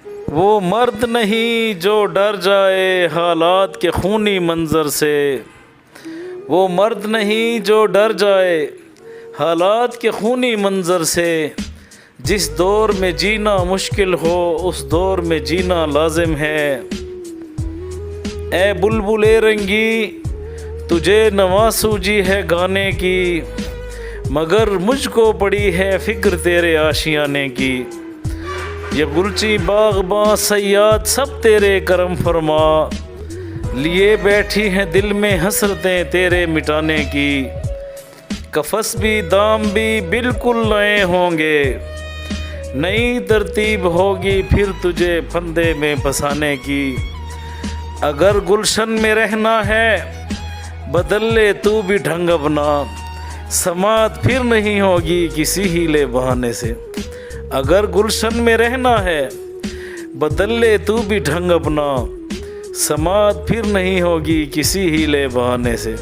وہ مرد نہیں جو ڈر جائے حالات کے خونی منظر سے، وہ مرد نہیں جو ڈر جائے حالات کے خونی منظر سے، جس دور میں جینا مشکل ہو اس دور میں جینا لازم ہے۔ اے بلبل رنگی تجھے نوا سوجی ہے گانے کی، مگر مجھ کو پڑی ہے فکر تیرے آشیانے کی۔ یہ گلچی باغباں صیاد سب تیرے کرم فرما، لیے بیٹھی ہیں دل میں حسرتیں تیرے مٹانے کی۔ قفس بھی دام بھی بالکل نئے ہوں گے، نئی ترتیب ہوگی پھر تجھے پھندے میں پھنسانے کی۔ اگر گلشن میں رہنا ہے بدل لے تو بھی ڈھنگ اپنا، سماعت پھر نہیں ہوگی کسی ہیلے بہانے سے۔ اگر گلشن میں رہنا ہے بدل لے تو بھی ڈھنگ اپنا، سماعت پھر نہیں ہوگی کسی ہیلے بہانے سے۔